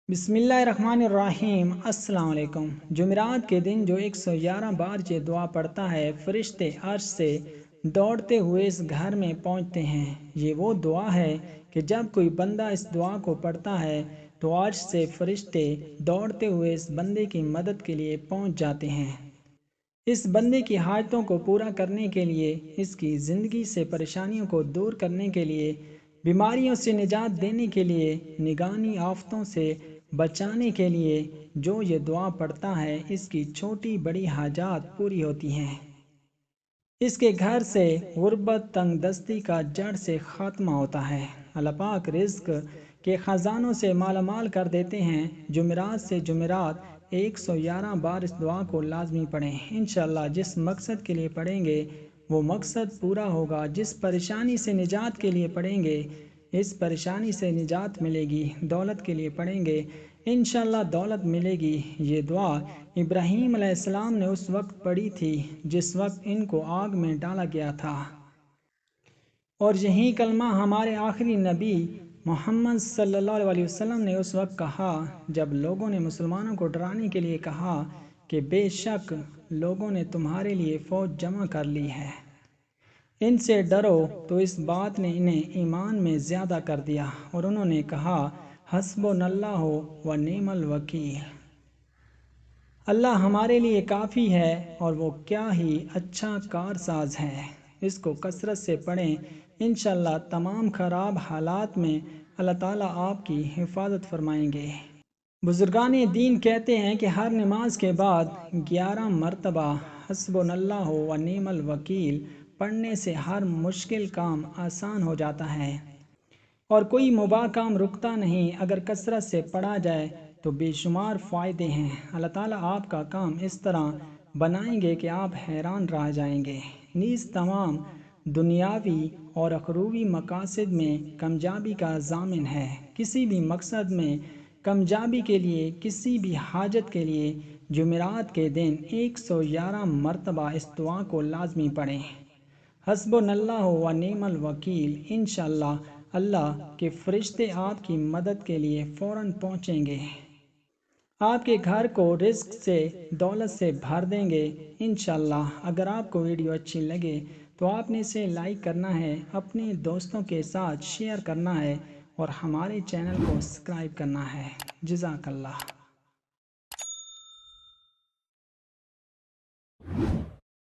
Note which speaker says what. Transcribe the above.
Speaker 1: بسم اللہ الرحمن الرحیم۔ السلام علیکم۔ جمعرات کے دن جو 111 بار یہ دعا پڑھتا ہے، فرشتے عرش سے دوڑتے ہوئے اس گھر میں پہنچتے ہیں۔ یہ وہ دعا ہے کہ جب کوئی بندہ اس دعا کو پڑھتا ہے تو عرش سے فرشتے دوڑتے ہوئے اس بندے کی مدد کے لیے پہنچ جاتے ہیں، اس بندے کی حاجتوں کو پورا کرنے کے لیے، اس کی زندگی سے پریشانیوں کو دور کرنے کے لیے، بیماریوں سے نجات دینے کے لیے، نگہانی آفتوں سے بچانے کے لیے۔ جو یہ دعا پڑھتا ہے اس کی چھوٹی بڑی حاجات پوری ہوتی ہیں۔ اس کے گھر سے غربت تنگ دستی کا جڑ سے خاتمہ ہوتا ہے۔ اللہ پاک رزق کے خزانوں سے مالا مال کر دیتے ہیں۔ جمعرات سے جمعرات 111 بار اس دعا کو لازمی پڑھیں۔ انشاءاللہ جس مقصد کے لیے پڑھیں گے وہ مقصد پورا ہوگا۔ جس پریشانی سے نجات کے لیے پڑھیں گے اس پریشانی سے نجات ملے گی۔ دولت کے لیے پڑھیں گے انشاءاللہ دولت ملے گی۔ یہ دعا ابراہیم علیہ السلام نے اس وقت پڑھی تھی جس وقت ان کو آگ میں ڈالا گیا تھا، اور یہی کلمہ ہمارے آخری نبی محمد صلی اللہ علیہ وسلم نے اس وقت کہا جب لوگوں نے مسلمانوں کو ڈرانے کے لیے کہا کہ بے شک لوگوں نے تمہارے لیے فوج جمع کر لی ہے، ان سے ڈرو، تو اس بات نے انہیں ایمان میں زیادہ کر دیا، اور انہوں نے کہا حسبنا اللہ و نعم الوکیل، اللہ ہمارے لیے کافی ہے اور وہ کیا ہی اچھا کارساز ہے۔ اس کو کثرت سے پڑھیں، انشاءاللہ تمام خراب حالات میں اللہ تعالیٰ آپ کی حفاظت فرمائیں گے۔ بزرگان دین کہتے ہیں کہ ہر نماز کے بعد 11 مرتبہ حسبنا اللہ و نعم الوکیل پڑھنے سے ہر مشکل کام آسان ہو جاتا ہے اور کوئی مباح کام رکتا نہیں۔ اگر کثرت سے پڑھا جائے تو بے شمار فائدے ہیں۔ اللہ تعالیٰ آپ کا کام اس طرح بنائیں گے کہ آپ حیران رہ جائیں گے۔ نیز تمام دنیاوی اور اخروی مقاصد میں کامیابی کا ضامن ہے۔ کسی بھی مقصد میں کامیابی کے لیے، کسی بھی حاجت کے لیے جمعرات کے دن 111 مرتبہ اس دعا کو لازمی پڑھیں، حسبنا اللہ و نعم الوکیل۔ انشاءاللہ اللہ کے فرشتے آپ کی مدد کے لیے فوراً پہنچیں گے، آپ کے گھر کو رزق سے دولت سے بھر دیں گے انشاءاللہ۔ اگر آپ کو ویڈیو اچھی لگے تو آپ نے اسے لائک کرنا ہے، اپنے دوستوں کے ساتھ شیئر کرنا ہے اور ہمارے چینل کو سبسکرائب کرنا ہے۔ جزاک اللہ۔